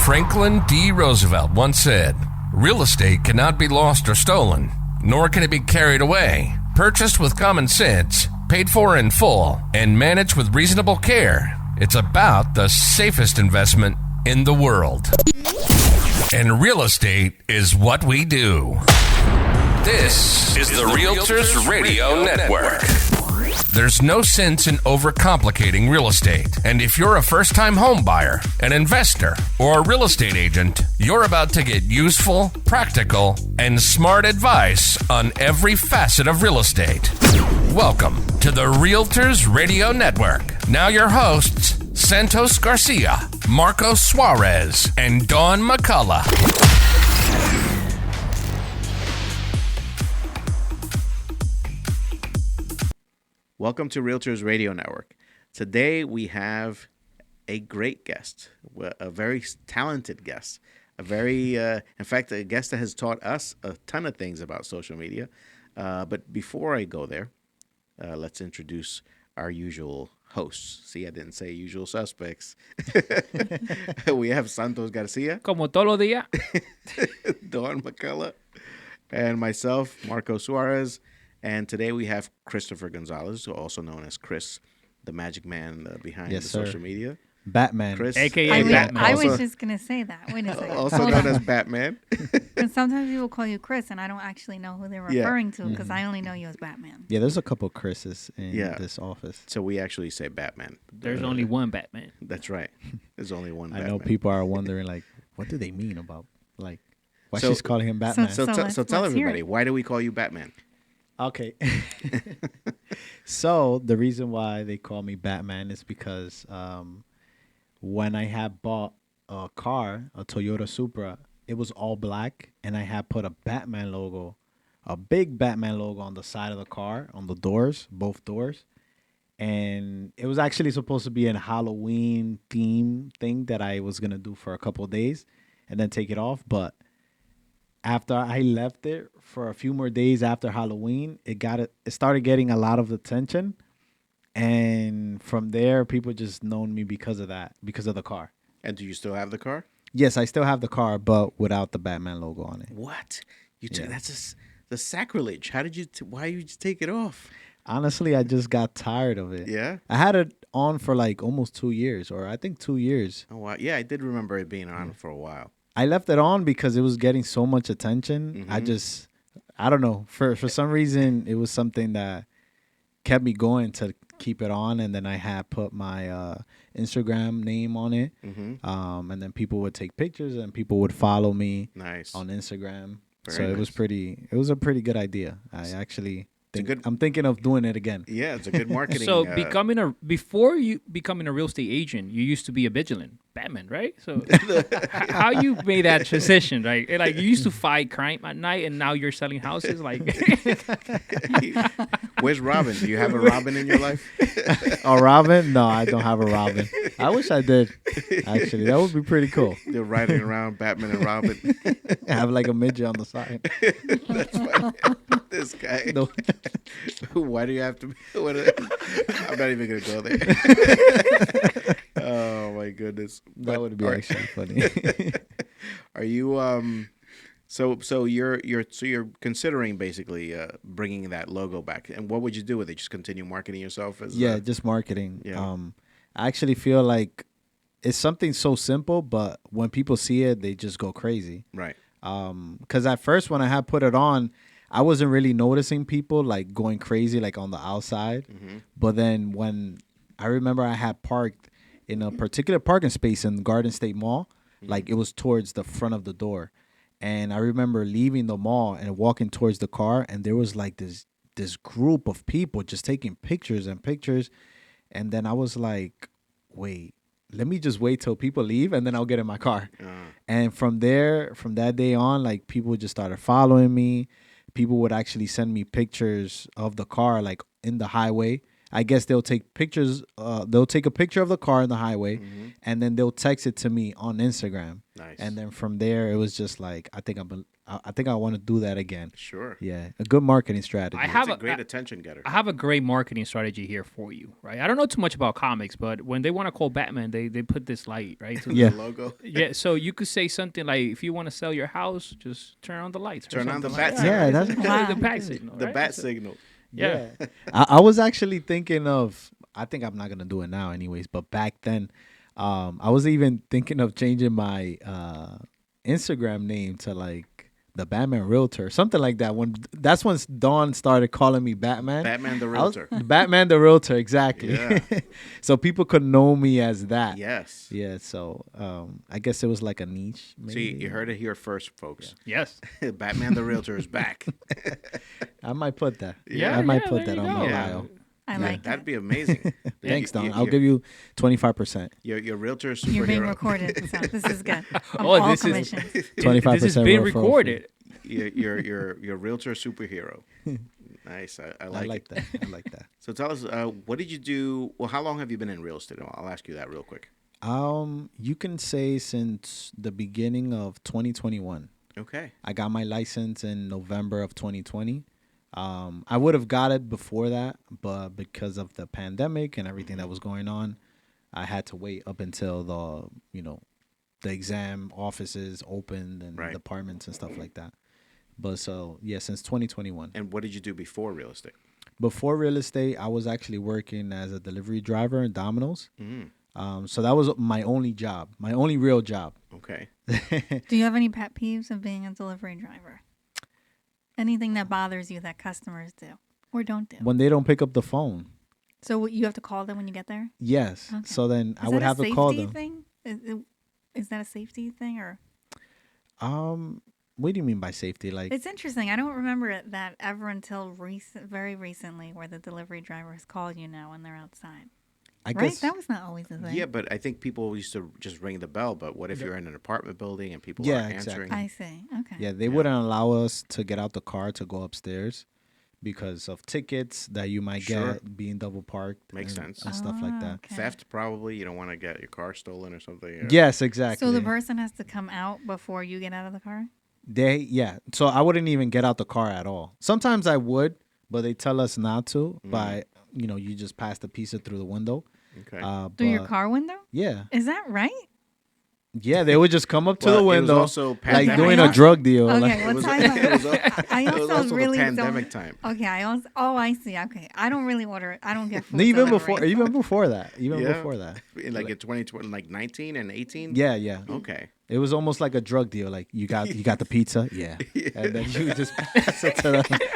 Franklin D. Roosevelt once said, "Real estate cannot be lost or stolen, nor can it be carried away. Purchased with common sense, paid for in full, and managed with reasonable care, it's about the safest investment in the world." And real estate is what we do. This is the Realtors Radio Network. There's no sense in overcomplicating real estate. And if you're a first-time home buyer, an investor, or a real estate agent, you're about to get useful, practical, and smart advice on every facet of real estate. Welcome to the Realtors Radio Network. Now your hosts, Santos Garcia, Marco Suarez, and Dawn McCullough. Welcome to Realtors Radio Network. Today we have a great guest, a very talented guest, in fact, a guest that has taught us a ton of things about social media. But before I go there, let's introduce our usual hosts. See, I didn't say usual suspects. We have Santos Garcia. Como todos los días. Dawn McCullough. And myself, Marco Suarez. And today we have Christopher Gonzalez, also known as Chris, the magic man behind the social media. Batman. Chris, a.k.a. Batman. I was just going to say that. Wait a second. Also known as Batman. And sometimes people call you Chris, and I don't actually know who they're referring to because I only know you as Batman. Yeah, there's a couple Chris's in this office. So we actually say Batman. There's only one Batman. That's right. There's only one Batman. I know people are wondering, like, what do they mean about, like, why she's calling him Batman? So tell everybody, why do we call you Batman? Okay. So the reason why they call me Batman is because when I had bought a car, a Toyota Supra, it was all black, and I had put a Batman logo, a big Batman logo on the side of the car, on the doors, both doors. And it was actually supposed to be a Halloween theme thing that I was going to do for a couple of days and then take it off. But after I left it for a few more days after Halloween, it started getting a lot of attention. And from there, people just known me because of that, because of the car. And do you still have the car? Yes, I still have the car, but without the Batman logo on it. What? That's the sacrilege. Why did you take it off? Honestly, I just got tired of it. Yeah? I had it on for like almost 2 years, or I think 2 years. Oh, wow. Yeah, I did remember it being on for a while. I left it on because it was getting so much attention. Mm-hmm. I don't know. For some reason, it was something that kept me going to keep it on. And then I had put my Instagram name on it. Mm-hmm. And then people would take pictures and people would follow me on Instagram. It was a pretty good idea. I actually I'm thinking of doing it again. Yeah, it's a good marketing. So before you becoming a real estate agent, you used to be a vigilant Batman, right? So how you made that transition, right? Like you used to fight crime at night, and now you're selling houses. Like, where's Robin? Do you have a Robin in your life? A Robin? No, I don't have a Robin. I wish I did. Actually, that would be pretty cool. You're riding around Batman and Robin. I have like a midget on the side. That's funny. This guy. No. Why do you have to? I'm not even gonna go there. Oh my goodness, that would be actually funny. Are you So you're considering basically bringing that logo back, and what would you do with it? Just continue marketing yourself as just marketing. Yeah. I actually feel like it's something so simple, but when people see it, they just go crazy. Right. Because at first when I had put it on, I wasn't really noticing people like going crazy like on the outside. Mm-hmm. But then when I remember I had parked in a particular parking space in Garden State Mall, like it was towards the front of the door. And I remember leaving the mall and walking towards the car, and there was like this group of people just taking pictures and pictures. And then I was like, wait, let me just wait till people leave and then I'll get in my car. And from that day on, like people just started following me. People would actually send me pictures of the car like in the highway. I guess they'll take pictures. They'll take a picture of the car in the highway, and then they'll text it to me on Instagram. Nice. And then from there, it was just like I think I want to do that again. Sure. Yeah, a good marketing strategy. It's a great attention getter. I have a great marketing strategy here for you, right? I don't know too much about comics, but when they want to call Batman, they put this light, right? So Yeah. The logo. yeah, so you could say something like, if you want to sell your house, just turn on the lights. or Turn on the something bat like signal. Yeah, that. that's- the Wow. bat signal. The right? bat So- signal. Yeah. I was actually thinking of. I think I'm not gonna do it now, anyways. But back then, I was even thinking of changing my Instagram name to like the Batman Realtor, something like that. That's when Dawn started calling me Batman. Batman the I was- Realtor. Batman the Realtor, exactly. Yeah. So people could know me as that. Yes. Yeah. So I guess it was like a niche. Maybe. See, you heard it here first, folks. Yes. Batman the Realtor is back. I might put that. Yeah, I might yeah, put there that you on my go. bio. I like That'd it. be amazing. Thanks, Don. You- I'll give you 25%. your realtor You're being superhero. recorded, so this is good. Oh, All this is- commissions. 25% This has been referral fee. recorded. your realtor superhero. Nice. I I like like it. that. I like that. So tell us, what did you do? Well, how long have you been in real estate? I'll ask you that real quick. You can say since the beginning of 2021. Okay. I got my license in November of 2020. I would have got it before that, but because of the pandemic and everything that was going on, I had to wait up until the exam offices opened and Right. departments and stuff like that. But so yeah, since 2021. And what did you do before real estate? Before real estate, I was actually working as a delivery driver in Domino's. Mm, So that was my only job, my only real job. okay. Do you have any pet peeves of being a delivery driver? Anything that bothers you that customers do or don't do? When they don't pick up the phone. So you have to call them when you get there? Yes. Okay. So then I Is would that have a to call safety them. thing? Is that a safety thing or? What do you mean by safety? Like, It's interesting. I don't remember that ever until very recently, where the delivery drivers call you now when they're outside. I Right? guess. That was not always the thing. Yeah, but I think people used to just ring the bell. But what if you're in an apartment building and people Yeah, are answering? I see. Okay. Yeah, they wouldn't allow us to get out the car to go upstairs because of tickets that you might Sure. get being double parked. Makes and, sense. and stuff like Ah, that. okay. Theft, probably. You don't want to get your car stolen or something. or- Yes, exactly. So the person has to come out before you get out of the car? So I wouldn't even get out the car at all. Sometimes I would, but they tell us not to. By you just pass the pizza through the window. Okay. Through your But- car window? Yeah, Is that right? yeah. They would just come up to Well, the it was window, also like pandemic doing a time. drug deal. Okay, like- It what was, time? it was, I it was also also really the pandemic don't. time. Okay, I see. Okay, I don't really order. I don't get food. even delivery. before, even before that, even Yeah. before that. Like in 2020, like 19 and 18? Yeah, yeah. Okay. It was almost like a drug deal. Like you got the pizza, yeah, and then you just pass it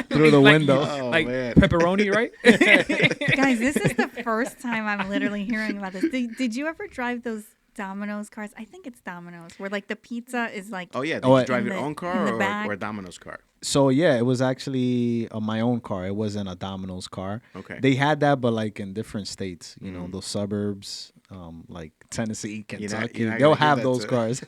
through the Like- window. Oh, like man. pepperoni, right? Guys, this is the first time I'm literally hearing about this. Did you ever drive those Domino's cars? I think it's Domino's, where like the pizza is like. Oh, yeah. Did Oh, you drive in your the- own in car the or back. a Domino's car? So yeah, it was actually my own car. It wasn't a Domino's car. Okay. They had that, but like in different states. You know, those suburbs, like Tennessee, You're not- Kentucky. you're not They'll gonna give have that those to- cars,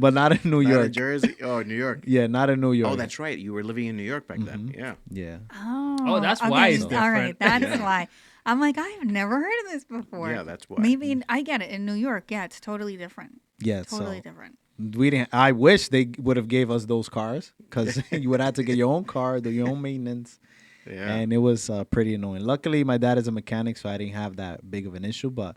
but not in New Not York. in Jersey? Oh, New York. Yeah, not in New York. Oh, that's right. You were living in New York back then. Mm-hmm. Yeah. Yeah. Oh, that's why it's All right, different. that is Yeah. why. I'm like, I've never heard of this before. Yeah, that's why. Maybe I get it. In New York, yeah, it's totally different. Yeah. Totally So different. we didn't. I wish they would have gave us those cars because you would have to get your own car, do your own maintenance. Yeah. And it was pretty annoying. Luckily, my dad is a mechanic, so I didn't have that big of an issue. But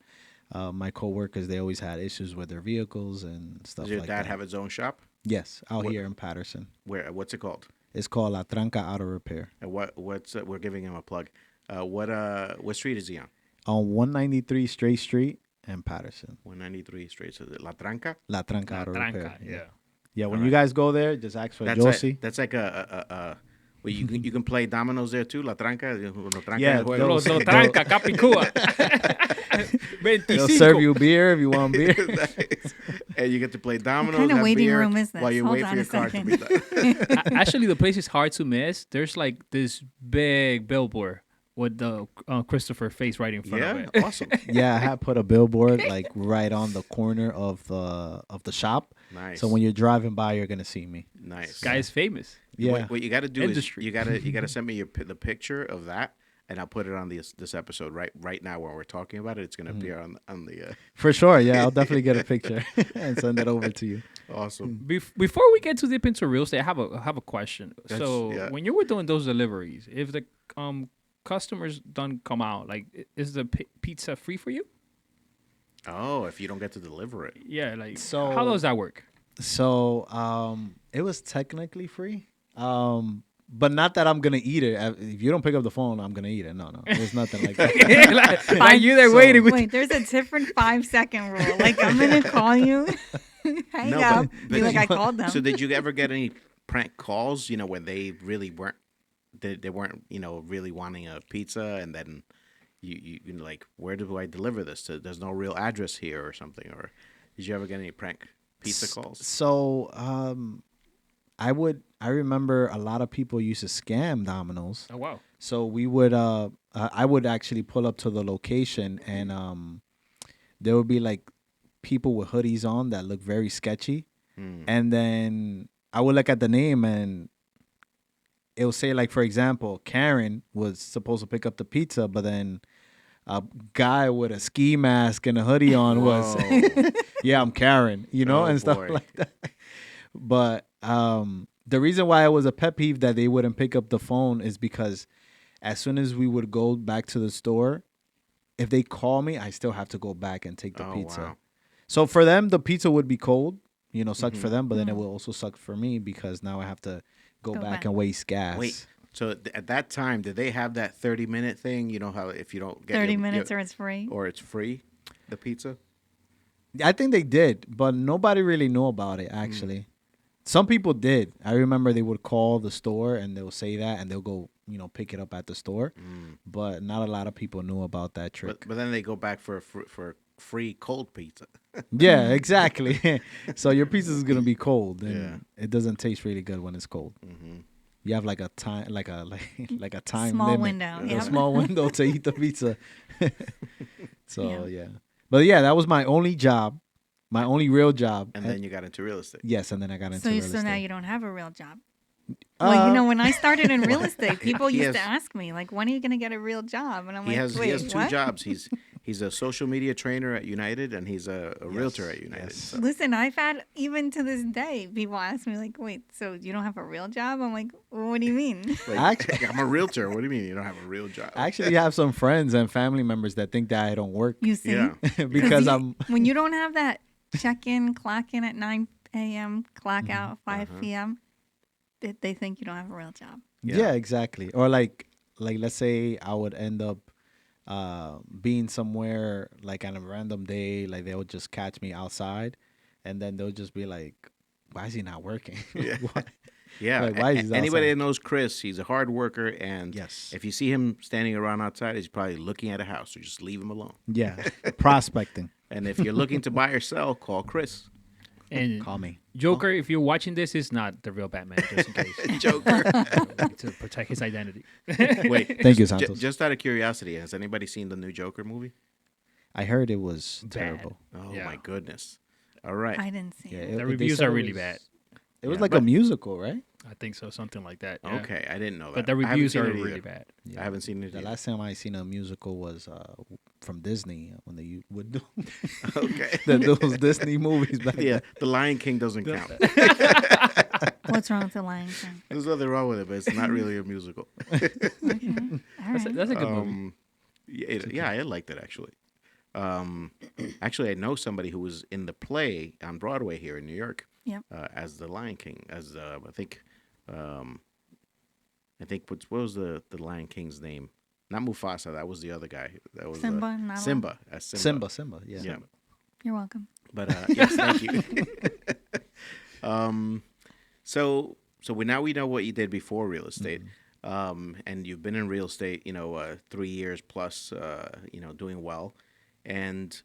my coworkers, they always had issues with their vehicles and stuff Does your like dad that. have his own shop? Yes, out What- here in Patterson. What's it called? It's called La Tranca Auto Repair And what's we're giving him a plug. What street is he on? on 193 Straight Street in Patterson. 193 straight. So is it La Tranca? La Tranca La Auto tranca, Repair. yeah. Yeah, when All you right. guys go there, just ask for That's Josie. that's like well, you can play dominoes there too. La Tranca. La Tranca Yeah, el juego. Lo tranca, Capicúa. They'll 25. serve you beer if you want beer. Nice. And you get to play dominoes. kind of have waiting beer room is this? While you Hold wait for on your a car to second. be done. Actually, the place is hard to miss. There's like this big billboard with the Christopher face right in front of Yeah, it. awesome. Yeah, I had put a billboard like right on the corner of the shop. Nice. So when you're driving by, you're gonna see me. Nice. Guy's famous. Yeah. What you got to do Industry. is you got to send me the picture of that, and I'll put it on this episode right now when we're talking about it. It's going to appear on the. For sure. Yeah, I'll definitely get a picture and send it over to you. Awesome. Before we get too deep into real estate, I have a question. When you were doing those deliveries, if the customers don't come out, like, is the pizza free for you? Oh, if you don't get to deliver it. Yeah, like, So- how does that work? So it was technically free. But not that I'm gonna eat it. If you don't pick up the phone, I'm gonna eat it. No, there's nothing like that. like you there waiting with Wait, there's a different 5-second rule. Like, I'm gonna call you, hang up, be like, I called them. So did you ever get any prank calls? When they really weren't, they weren't, really wanting a pizza, and then you like, where do I deliver this to? There's no real address here or something. Or did you ever get any prank pizza calls? So I remember a lot of people used to scam Domino's. Oh wow. So we would I would actually pull up to the location, and there would be like people with hoodies on that look very sketchy. And then I would look at the name, and it would say, like, for example, Karen was supposed to pick up the pizza, but then a guy with a ski mask and a hoodie on was, yeah, I'm Karen, and stuff like that. But the reason why it was a pet peeve that they wouldn't pick up the phone is because as soon as we would go back to the store, if they call me, I still have to go back and take the pizza. Wow. So for them, the pizza would be cold, sucked for them, but then it will also suck for me because now I have to go back and waste gas. Wait, so at that time, did they have that 30-minute thing? You know how if you don't get 30 minutes or it's free? Or it's free, the pizza? I think they did, but nobody really knew about it, actually. Some people did. I remember they would call the store and they'll say that, and they'll go, pick it up at the store. But not a lot of people knew about that trick. But then they go back for free cold pizza. Yeah, exactly. So your pizza is gonna be cold, and it doesn't taste really good when it's cold. You have like a time, like a time Small limit, window, a yeah. small window to eat the pizza. So but that was my only job, my only real job. And then you got into real estate. Yes, and then I got into real estate. So now you don't have a real job. Well, when I started in real estate, people He used to has- ask me, like, when are you going to get a real job? And I'm He like, has wait, he has two what? jobs. He's a social media trainer at United, and he's a realtor at United. yes. So. Listen, I've had, even to this day, people ask me, like, wait, so you don't have a real job? I'm like, well, what do you mean? Like, I'm a realtor. What do you mean you don't have a real job? I actually have some friends and family members that think that I don't work You see? Yeah. because When you don't have that check-in, clock-in at 9 a.m., clock out 5 p.m., they think you don't have a real job. Yeah, exactly. Or like let's say I would end up being somewhere like on a random day, like they would just catch me outside, and then they'll just be like, "Why is he not working?" Yeah. Why? Yeah. Like, why is he Anybody outside? that knows Chris, he's a hard worker, and Yes. if you see him standing around outside, he's probably looking at a house. So just leave him alone. Yeah, prospecting. And if you're looking to buy or sell, call Chris. And Call me. Joker, if you're watching this, is not the real Batman, just in case. Joker. To protect his identity. Wait. Thank you, just- Santos. Just out of curiosity, has anybody seen the new Joker movie? I heard it was Bad. terrible. Oh Yeah. my goodness! All right. I didn't see it. The they reviews said are it really was- bad. It was Yeah, like but- a musical, right? I think so, something like that. Yeah. Okay, I didn't know that. But the I haven't reviews seen are it either. really bad. I haven't seen it. The either. last time I seen a musical was from Disney when they would do Okay. those Disney movies back Yeah, then. The Lion King doesn't count. What's wrong with the Lion King? There's nothing wrong with it, but it's not really a musical. All That's a, right. that's a good movie. Yeah, I liked it actually. Actually, I know somebody who was in the play on Broadway here in New York. Yep. As the Lion King, as I think what was the Lion King's name? Not Mufasa. That was the other guy. That was Simba, Nala. Simba. As Simba. Simba, yeah. Yeah. You're welcome. But yes, thank you. So now we know what you did before real estate, and you've been in real estate, 3 years plus, doing well, and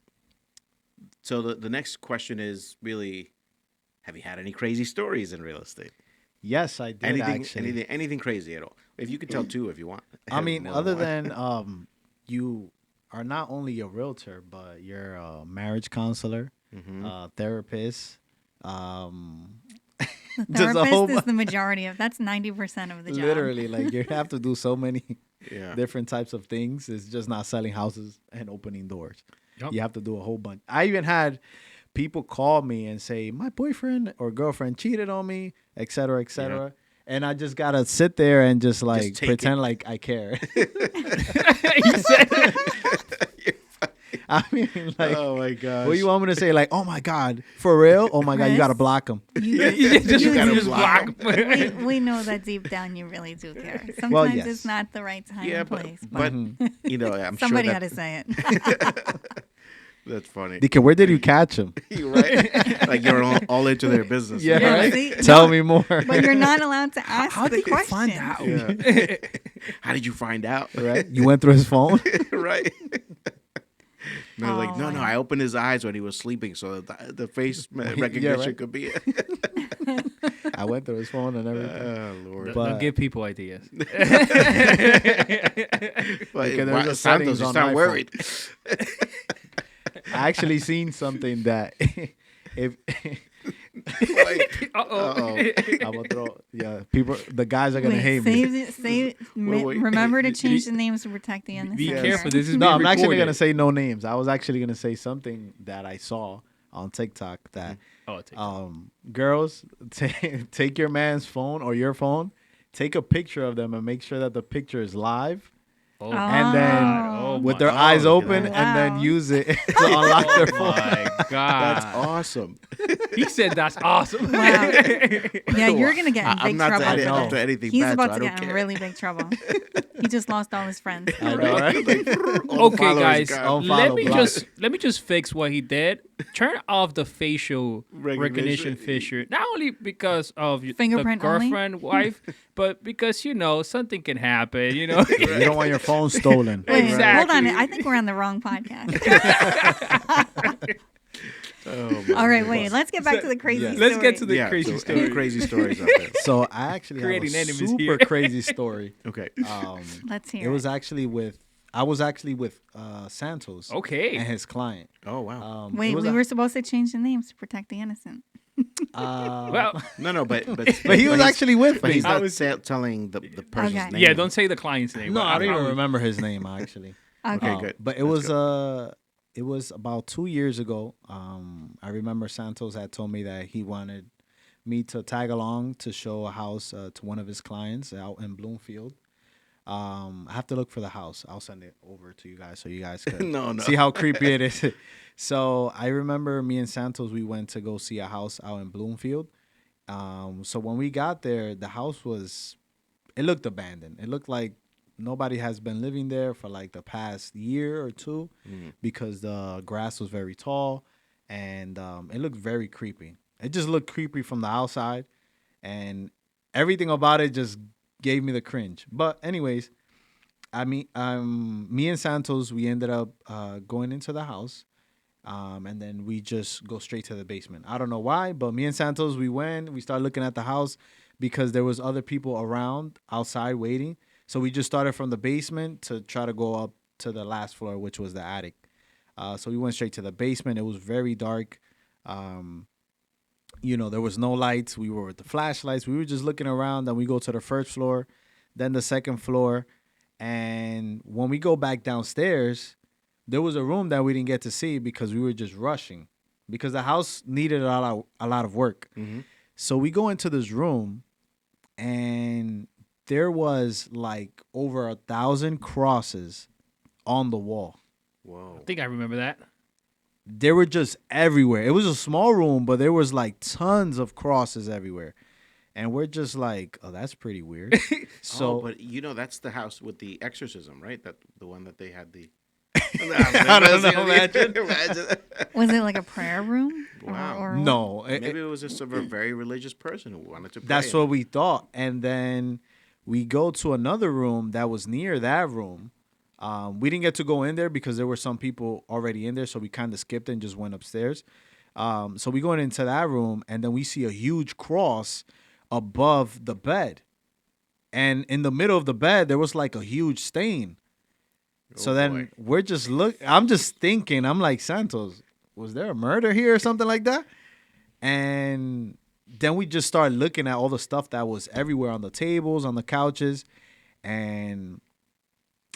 so the next question is really, have you had any crazy stories in real estate? Yes, I did actually. Anything crazy at all? If you could tell two, if you want. I mean, More other one. than you are not only a realtor, but you're a marriage counselor, therapist. The Just a therapist whole is the majority of. That's 90% of the job. Literally, like you have to do so many Yeah. different types of things. It's just not selling houses and opening doors. Yep. You have to do a whole bunch. I even had people call me and say my boyfriend or girlfriend cheated on me, et cetera, et cetera. And I just gotta sit there and just like take pretend it. like I care. You said I mean, like, Oh my gosh. what you want me to say? Like, oh my God, for real? Oh my God, you Chris? gotta block him. you just, You gotta just block block. We know that deep down you really do care. Sometimes yes. it's not the right time Yeah, and but, place, but you know, I'm somebody sure had that to say it. that's funny. DK, where did you catch him? You're right. Like you're all into their business. Yeah, Yeah, right? see? Tell me more. But you're not allowed to ask How the did you question. find out? Yeah. How did you find out? Right? You went through his phone? Right. And they're like, Oh, no, wow. I opened his eyes when he was sleeping, so that the face recognition right. could be it. I went through his phone and everything. Oh Lord! But- Don't give people ideas. But Because there's a Santos, settings you on sound my worried. I actually seen something that if Like, Uh-oh. I'm gonna throw, people, the guys are gonna Wait, hate me. Wait. remember to change the names to protect the innocent. Be Yes. careful. This is No, being I'm actually recorded. gonna say no names. I was actually gonna say something that I saw on TikTok that Oh, take girls take your man's phone or your phone, take a picture of them and make sure that the picture is live. Oh, And then Oh with my their God. eyes Oh, open wow. and then use it to unlock their phone. my that's God. awesome. He said that's awesome. Wow. Yeah, you're gonna get in I'm big not trouble. to edit for up this. to anything He's bad, about so I to don't get in care. really big trouble. He just lost all his friends. I know, right? All the Okay, followers guys, gone. Unfollow, let me just fix what he did. Turn off the facial recognition Recognition. feature. Not only because of the Fingerprint only? girlfriend, wife, but because something can happen. You know. You don't want your phone stolen. Wait, Exactly. hold on. I think we're on the wrong podcast. Oh, my All right, goodness. wait. Let's get back to the crazy yeah. story. Let's get to the Yeah, crazy so any story. crazy stories out there. So I actually have Creating a enemies super here. crazy story. Okay. Let's hear It was actually I was actually with Santos Okay. and his client. Oh wow. It Wait, was we a- were supposed to change the names to protect the innocent. Well, No, but but he was he's- actually with But me. he's I not was- telling the person's Okay. name. yeah. Don't say the client's name. No, I don't even was- remember his name actually. Okay. good. But it That's was it was about 2 years ago. I remember Santos had told me that he wanted me to tag along to show a house to one of his clients out in Bloomfield. I have to look for the house. I'll send it over to you guys so you guys can No. see how creepy it is. So I remember me and Santos, we went to go see a house out in Bloomfield. So when we got there, the house it looked abandoned. It looked like nobody has been living there for like the past year or two because the grass was very tall and it looked very creepy. It just looked creepy from the outside and everything about it just gave me the cringe. But anyways, I mean, me and Santos, we ended up going into the house. And then we just go straight to the basement. I don't know why, but me and Santos, we started looking at the house because there was other people around outside waiting. So we just started from the basement to try to go up to the last floor, which was the attic. So we went straight to the basement. It was very dark. There was no lights. We were with the flashlights. We were just looking around. Then we go to the first floor, then the second floor. And when we go back downstairs, there was a room that we didn't get to see because we were just rushing because the house needed a lot of work. Mm-hmm. So we go into this room and there was like over 1,000 crosses on the wall. Whoa. I think I remember that. They were just everywhere. It was a small room, but there was like tons of crosses everywhere. And we're just like, oh, that's pretty weird. So, but that's the house with the exorcism, right? That the one that they had the. I don't know, imagine. Was it like a prayer room? Wow. Or no, Maybe it was just a very religious person who wanted to pray. that's what we thought. And then we go to another room that was near that room. We didn't get to go in there because there were some people already in there. So we kind of skipped and just went upstairs. So we go into that room and then we see a huge cross above the bed. And in the middle of the bed, there was like a huge stain. So then we're just I'm just thinking, I'm like, Santos, was there a murder here or something like that? And then we just started looking at all the stuff that was everywhere on the tables, on the couches. And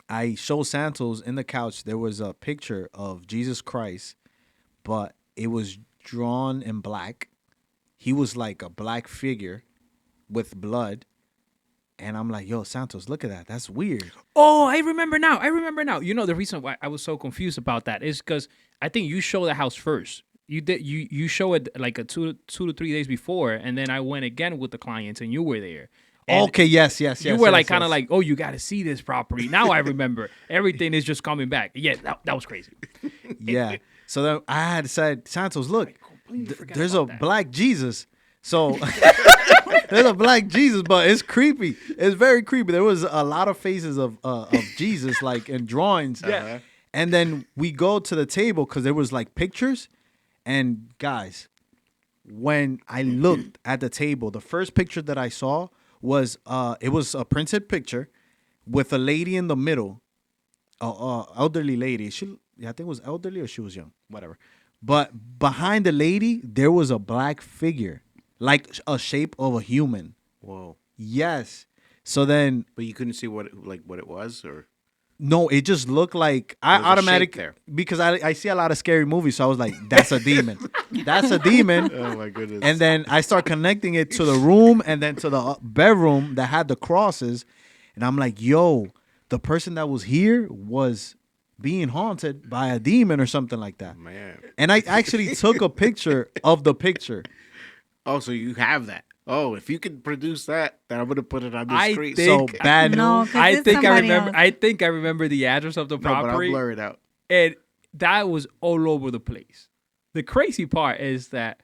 I showed Santos in the couch. There was a picture of Jesus Christ, but it was drawn in black. He was like a black figure with blood. And I'm like, yo, Santos, look at that. That's weird. Oh, I remember now. You know, the reason why I was so confused about that is because I think you showed the house first. You show it like a two to 3 days before, and then I went again with the clients, and you were there. And Okay, yes. you were like kind of like, oh, you got to see this property. Now I remember. Everything is just coming back. Yeah, that was crazy. Yeah. So then I had said, Santos, look, forgot there's about a that. black Jesus. So there's a black Jesus, but it's creepy. It's very creepy. There was a lot of faces of Jesus, like in drawings. Yeah. And then we go to the table because there was like pictures. And guys, when I looked at the table, the first picture that I saw was it was a printed picture with a lady in the middle, elderly lady. I think it was elderly or she was young, whatever. But behind the lady, there was a black figure, like a shape of a human. Whoa. Yes. So then, But you couldn't see what it was, or no, it just looked like I There was a automatic shape there. because I see a lot of scary movies, so I was like, that's a demon. That's a demon. oh my goodness. And then I start connecting it to the room and then to the bedroom that had the crosses. And I'm like, yo, the person that was here was being haunted by a demon or something like that. man. And I actually took a picture of the picture. Oh, so you have that? Oh, if you can produce that, then I'm gonna put it on the I screen. think- So bad No, news. 'cause I it's think I somebody remember. else. I think I remember the address of the no, but I'll property, blur it out. and that was all over the place. The crazy part is that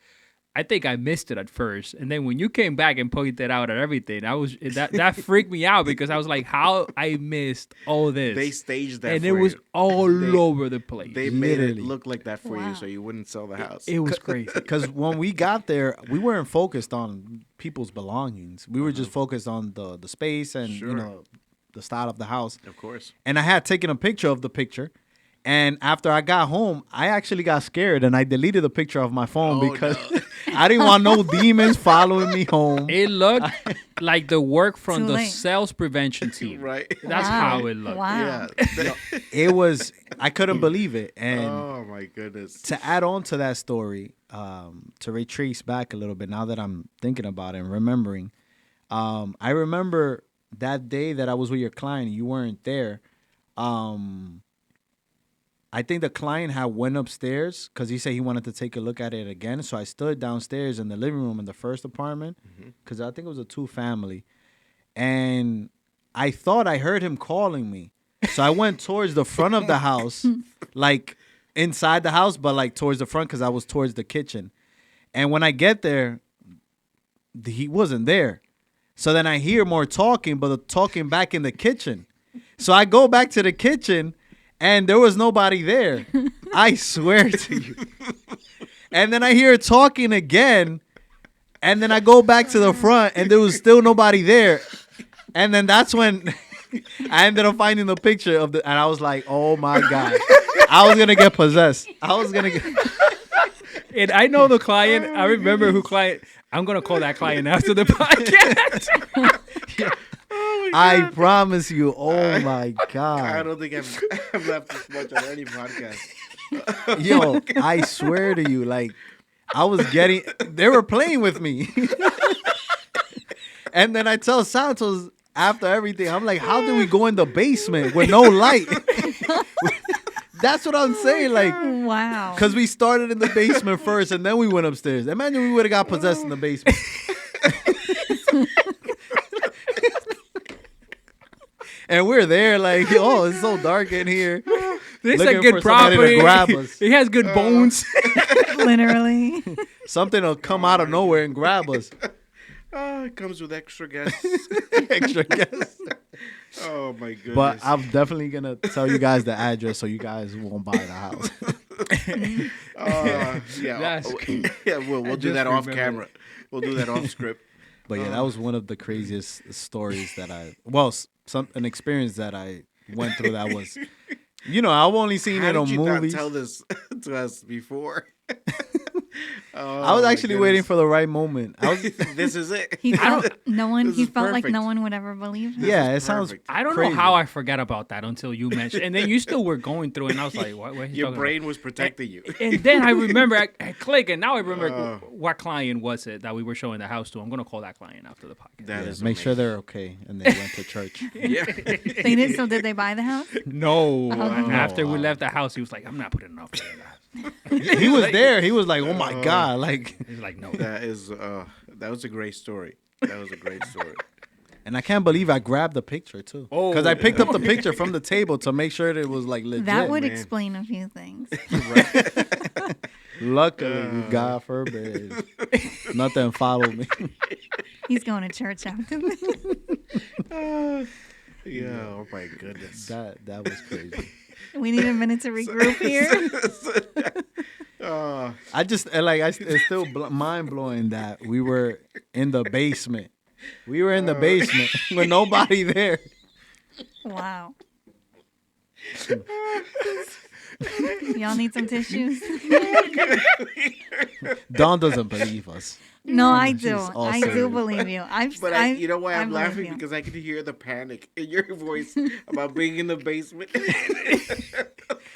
I think I missed it at first, and then when you came back and pointed out at everything, that freaked me out because I was like, "How I missed all this?" They staged that, and for it was you. all They- over the place. They made it Literally. look like that for you, Wow. so you wouldn't sell the house. It was crazy. Because when we got there, we weren't focused on people's belongings. We were just focused on the space and Sure. the style of the house. Of course. And I had taken a picture of the picture. And after I got home, I actually got scared and I deleted the picture of my phone Oh, because no. I didn't want no demons following me home. It looked like the work from Too the late. sales prevention team. Right. That's Wow. how it looked. Wow. Yeah. It was, I couldn't believe it. And oh my goodness. to add on to that story, to retrace back a little bit, now that I'm thinking about it and remembering, I remember that day that I was with your client and you weren't there. I think the client had went upstairs because he said he wanted to take a look at it again. So I stood downstairs in the living room in the first apartment because I think it was a 2-family. And I thought I heard him calling me. So I went towards the front of the house, like inside the house, but like towards the front because I was towards the kitchen. And when I get there, he wasn't there. So then I hear more talking, but the talking back in the kitchen. So I go back to the kitchen. And there was nobody there. I swear to you. And then I hear it talking again. And then I go back to the front and there was still nobody there. And then that's when I ended up finding the picture of and I was like, oh my God. I was going to get possessed. And I know the client. I remember who client. I'm gonna call that client after the podcast. I promise you. Oh my I God. don't think I've left this much on any podcast. Yo, I swear to you, like, they were playing with me. And then I tell Santos after everything, I'm like, how did we go in the basement with no light? That's what I'm saying, like, Wow. because we started in the basement first and then we went upstairs. Imagine we would have got possessed in the basement. And we're there like, oh, it's so dark in here. This is Looking a good for somebody to property. grab us. It has good bones. Literally. Something will come out of nowhere and grab us. Oh, it comes with extra guests. Extra guests. Oh my goodness. But I'm definitely going to tell you guys the address so you guys won't buy the house. yeah, That's yeah. We'll do just that off remembered. camera. We'll do that off script. But yeah, that was one of the craziest stories that an experience that I went through that was, I've only seen How it did on you movies. not tell this to us before? I was actually waiting for the right moment. I was. This is it. He felt no one. This He is felt like perfect. no one would ever believe him. Yeah, it sounds. perfect. I don't crazy. know how I forgot about that until you mentioned, and then you still were going through, it, and I was like, "What?" Your brain was protecting you. And then I remember, I click, and now I remember what client was it that we were showing the house to. I'm gonna call that client after the podcast. That Yeah, is make sure amazing. they're okay, and they went to church. Yeah. They did. So did they buy the house? No, Oh. after we left the house, he was like, "I'm not putting an offer in that." He was there. He was like, "Oh my god!" Like, He's like, "No." That was a great story. That was a great story. and I can't believe I grabbed the picture too, because I picked up the picture from the table to make sure that it was like legit. That would man. explain a few things. Luckily, God forbid, nothing followed me. He's going to church after this. Yeah. Oh my goodness. That was crazy. We need a minute to regroup here. I just it's still mind blowing that we were in the basement. We were in the basement with nobody there. Wow. Y'all need some tissues? Dawn doesn't believe us. No, I do. all I do serious. believe you. But you know why I'm believe laughing? you. Because I can hear the panic in your voice about being in the basement.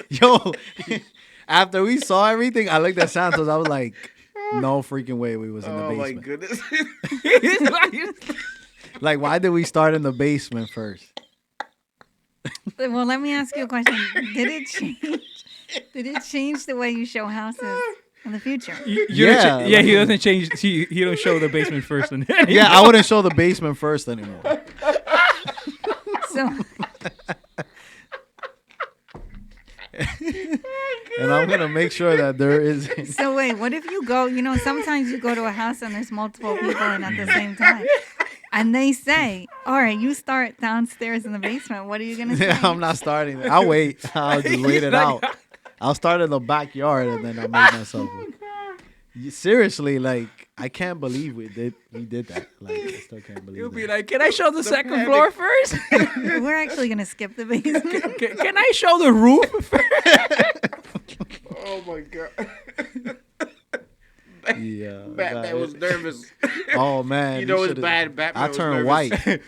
Yo, after we saw everything, I looked at Santos. I was like, no freaking way we was in the Oh my basement. goodness. Like, why did we start in the basement first? Well, let me ask you a question. Did it change? Did it change the way you show houses in the future? Yeah, yeah. He like- doesn't change. He don't show the basement first, and Yeah, I wouldn't show the basement first anymore. So And I'm gonna make sure that there is. So wait, what if you go, sometimes you go to a house and there's multiple people in at the same time. And they say, all right, you start downstairs in the basement. What are you going to say? I'm not starting. I'll wait. I'll just wait it out. I'll start in the backyard and then I'll make myself. Seriously, like, I can't believe we did that. Like, I still can't believe You'll that. be like, "Can I show the second floor first? We're actually going to skip the basement. Can I show the roof first?" Oh my god. Yeah. Batman was nervous. Oh, man. You know it's should've- bad. Batman I was turned nervous. white.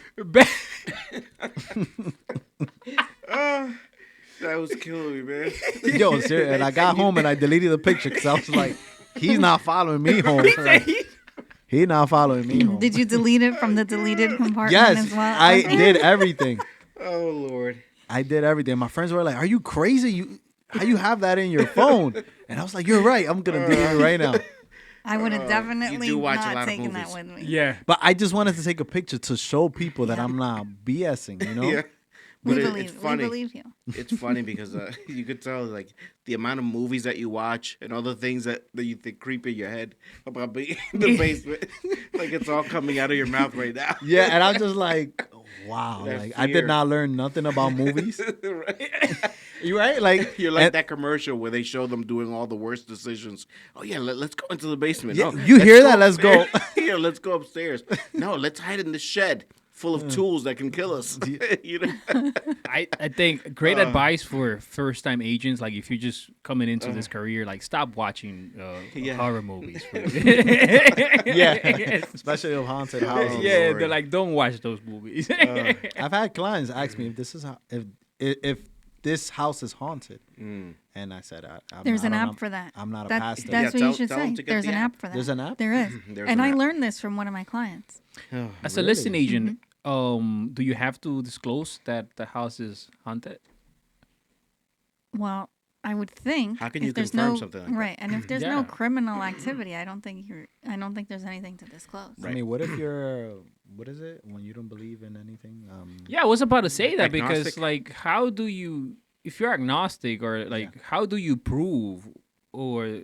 That was killing me, man. Yo, seriously. And I got home and I deleted the picture because I was like, he's not following me home. Like, he's not following me home. Did you delete it from the deleted compartment Yes, as well? I Okay. did everything. Oh Lord. I did everything. My friends were like, "Are you crazy? How you have that in your phone?" And I was like, "You're right. I'm gonna delete it right now." I would have definitely do watch a lot not of taken that movies. with me. Yeah. But I just wanted to take a picture to show people that I'm not BSing. You know? Yeah. We But it's believe funny. you. It's funny because you could tell like the amount of movies that you watch and all the things that you think creep in your head about being in the basement. Like it's all coming out of your mouth right now. Yeah, and I'm just like, wow. That Like I fear. did not learn nothing about movies. Right? You right? Like You're like and- that commercial where they show them doing all the worst decisions. Oh yeah, let's go into the basement. Yeah, No, you let's hear go that? Let's go. upstairs. Yeah, let's go upstairs. No, let's hide in the shed full of tools that can kill us. You know? I think great advice for first time agents. Like if you're just coming into this career, like stop watching Yeah. horror movies. Yeah, especially of haunted houses. yeah, Lord. they're like, don't watch those movies. I've had clients ask me if this is if this house is haunted, and I said I'm There's not, an I'm- app for that. I'm not a That- pastor. That's Yeah, what you should tell them say. to get There's the an app. app for that. There's an app? There is. There's And an I app. learned this from one of my clients. As a listing agent, Mm-hmm. do you have to disclose that the house is haunted? Well, I would think. How can if you there's confirm no, something like that? right? And if there's no Yeah. criminal activity, I don't think there's anything to disclose. I mean, what if you're what is it when you don't believe in anything? Yeah, I was about to say that because, Agnostic? like, how do you, if you're agnostic or like, how do you prove or,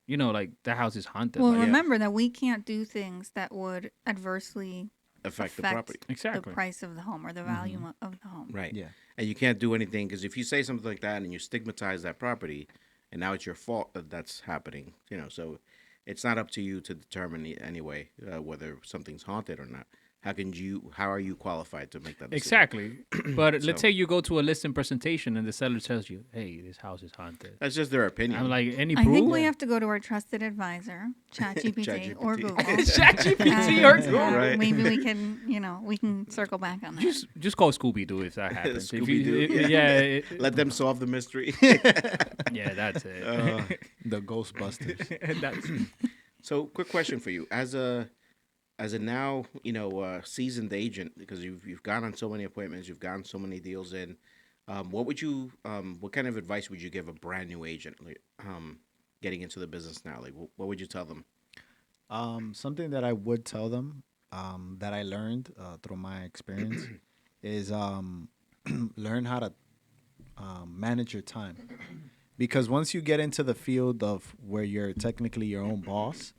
like the house is haunted? Well, Like, remember that we can't do things that would adversely Affect the affect property. exactly. the price of the home or the value of the home. Right. Yeah. And you can't do anything because if you say something like that and you stigmatize that property, and now it's your fault that that's happening, so it's not up to you to determine anyway whether something's haunted or not. how are you qualified to make that decision? Exactly. But let's So- say you go to a listing presentation and the seller tells you, "Hey, this house is haunted." That's just their opinion. I'm like, any I proof? think we have to go to our trusted advisor, ChatGPT or ChatGPT. Google. ChatGPT or Google. Right. Maybe we can circle back on that. Just call Scooby Doo if that happens. If you- Scooby-Doo, yeah, Let them solve the mystery. yeah, that's it. The Ghostbusters. That's So, quick question for you: as a now seasoned agent, because you've gone on so many appointments, you've gotten so many deals in. What kind of advice would you give a brand new agent getting into the business now? Like, what would you tell them? Something that I would tell them that I learned through my experience is learn how to manage your time. Because once you get into the field of where you're technically your own boss,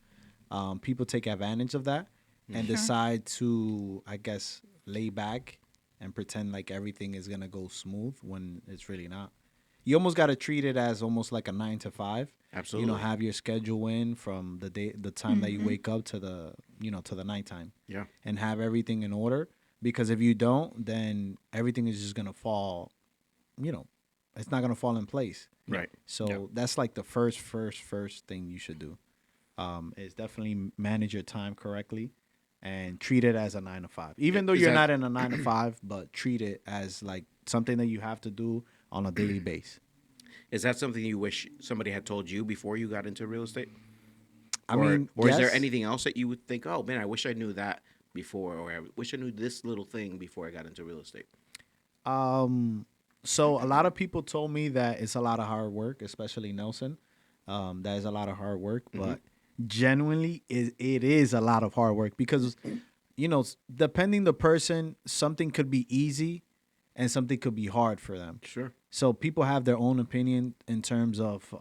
people take advantage of that and decide to, I guess, lay back and pretend like everything is going to go smooth when it's really not. You almost got to treat it as almost like a 9 to 5. Absolutely. Have your schedule in from the time that you wake up to the nighttime. Yeah. And have everything in order. Because if you don't, then everything is just going to fall, it's not going to fall in place. Right. So that's like the first thing you should do is definitely manage your time correctly and treat it as a 9 to 5. Even though you're not in a 9 to 5, but treat it as like something that you have to do on a daily basis. Is that something you wish somebody had told you before you got into real estate? Or is there yes. anything else that you would think, oh man, I wish I knew that before, or I wish I knew this little thing before I got into real estate? So a lot of people told me that it's a lot of hard work, especially Nelson. That is a lot of hard work, but genuinely, it is a lot of hard work because, depending the person, something could be easy and something could be hard for them. Sure. So people have their own opinion in terms of,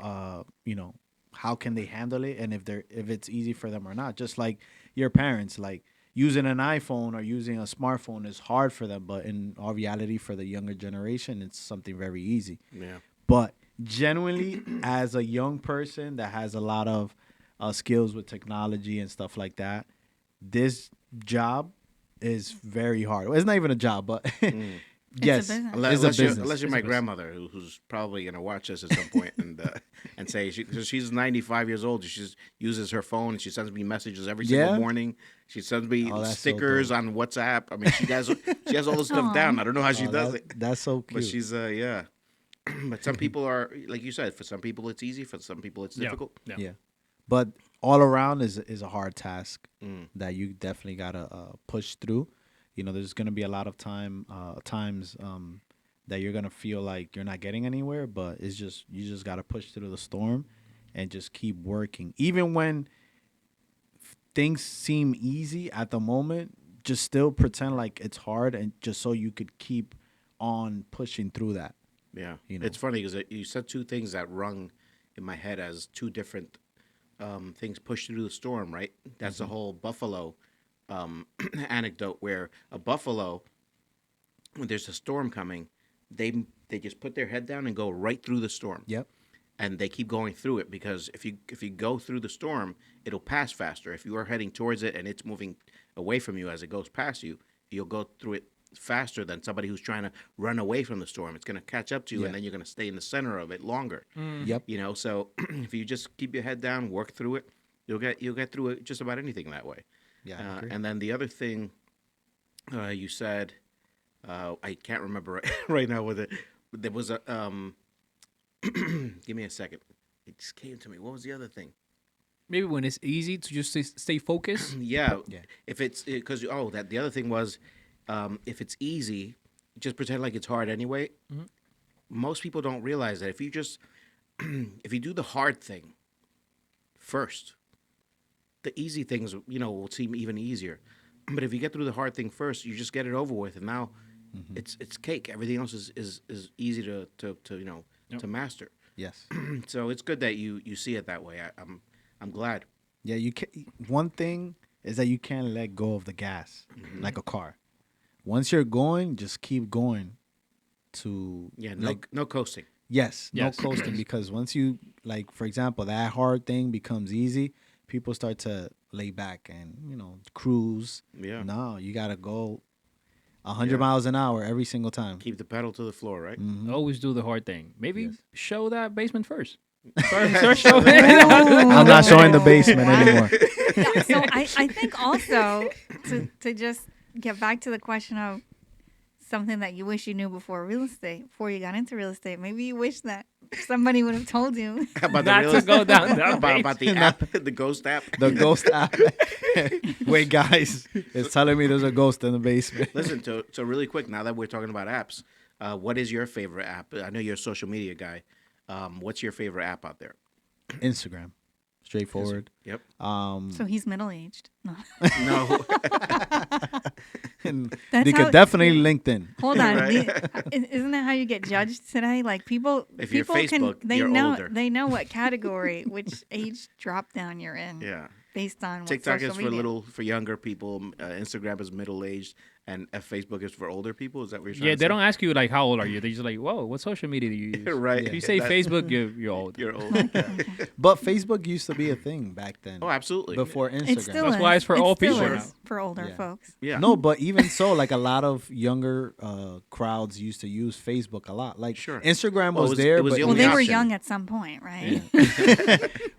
how can they handle it and if it's easy for them or not. Just like your parents, like using an iPhone or using a smartphone is hard for them, but in all reality, for the younger generation, it's something very easy. Yeah. But genuinely, as a young person that has a lot of skills with technology and stuff like that, this job is very hard. Well, it's not even a job, but yes, a business. Unless, it's a unless, you're, business. unless you're It's my a business. grandmother, who's probably going to watch us at some point and say she's 95 years old. She uses her phone. She sends me messages every single Yeah? morning. She sends me Oh, that's so stickers dope. on WhatsApp. I mean, she has all this stuff Aw. down. I don't know how she Oh, does it, That's so cute. but she's yeah. But some people are, like you said, for some people it's easy. For some people it's difficult. Yeah. But all around is a hard task Mm. that you definitely gotta push through. There's gonna be a lot of times that you're gonna feel like you're not getting anywhere, but it's just you just gotta push through the storm and just keep working. Even when things seem easy at the moment, just still pretend like it's hard, and just so you could keep on pushing through that. Yeah, You know. it's funny because you said two things that rung in my head as two different things pushed through the storm. Right? That's the whole buffalo anecdote where a buffalo, when there's a storm coming, they just put their head down and go right through the storm. Yep. And they keep going through it because if you go through the storm, it'll pass faster. If you are heading towards it and it's moving away from you as it goes past you, you'll go through it faster than somebody who's trying to run away from the storm. It's going to catch up to you, Yeah. and then you're going to stay in the center of it longer. Yep. So if you just keep your head down, work through it, you'll get through it just about anything that way. Yeah. I agree. And then the other thing you said, I can't remember right now with it. There was a give me a second. It just came to me. What was the other thing? maybe when it's easy to just stay focused. Yeah. Yeah. If it's because the other thing was, if it's easy, just pretend like it's hard anyway. Mhm. Most people don't realize that if you just if you do the hard thing first, the easy things will seem even easier. But if you get through the hard thing first, you just get it over with, and now it's cake. Everything else is easy to to master. Yes. So it's good that you see it that way. I'm glad. Yeah, you can. One thing is that you can't let go of the gas like a car. Once you're going, just keep going. Yeah, like no coasting. yes, Yes. no coasting because once you for example, that hard thing becomes easy, people start to lay back and cruise. Yeah. No, you gotta go 100 Yeah. miles an hour every single time. Keep the pedal to the floor, right? Mhm. Always do the hard thing. Maybe Yes. show that basement first. Start showing I'm not showing the basement Wow. anymore. Yeah, so I think also to just get back to the question of something that you wish you knew before you got into real estate. Maybe you wish that somebody would have told you. About not to go down that about the app, the ghost app. The ghost app. Wait, guys, it's telling me there's a ghost in the basement. Listen, so really quick, now that we're talking about apps, what is your favorite app? I know you're a social media guy. What's your favorite app out there? Instagram, straightforward. Yep. So he's middle aged. No. No. And That's they how- could definitely LinkedIn. Hold on, Right. isn't that how you get judged today? Like people, If you're people Facebook, you're know older. they know what category, which age drop down you're in, Yeah. based on what TikTok social is for younger people. Instagram is middle aged, and Facebook is for older people. Is that what you're trying Yeah, to they say? don't ask you like how old are you. They just like, whoa, what social media do you use? Right. If you say That- Facebook, you're old. You're old. But Facebook used to be a thing back then. Oh, absolutely. Before Instagram. It still That's is. why it's for It old still people is now. for older Yeah. folks. Yeah. No, but even so, like a lot of younger crowds used to use Facebook a lot. Like Sure. Instagram Well, was it was- there, it was but the Well, only they were option. young at some point, right?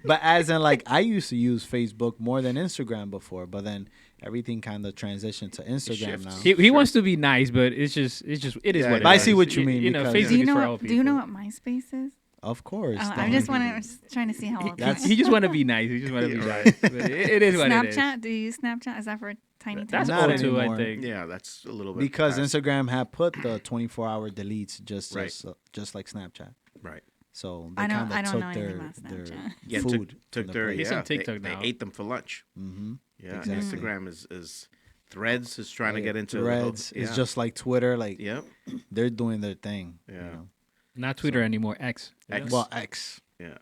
but as in like I used to use Facebook more than Instagram before, but then everything kind of transitioned to Instagram shifts. now. He wants to be nice, but it is Yeah, what it but is. I see what you mean, You know, because- Facebook Do you is know for old what? Do you know people. what MySpace is? Of course. I just want to trying to see how old. That's- He just want to be nice. He just want to be Yeah, nice. But it is what it is. Snapchat. Do you use Snapchat? Is that for tiny? That's Not old too, I anymore. think. Yeah, that's a little bit because past. Instagram had put the 24-hour deletes Right. just like Snapchat. Right. So they I don't. kind I of don't took know anything their, about their Snapchat. Yeah, food. took from their the He's yeah. on TikTok they now. ate them for lunch. Mm-hmm. Yeah, Exactly. Instagram is Threads is trying to get into the whole- Threads. yeah. It's just like Twitter. Like Yep. they're doing their thing. Yeah. Not Twitter anymore. X. you know? X. Well, X, Yeah.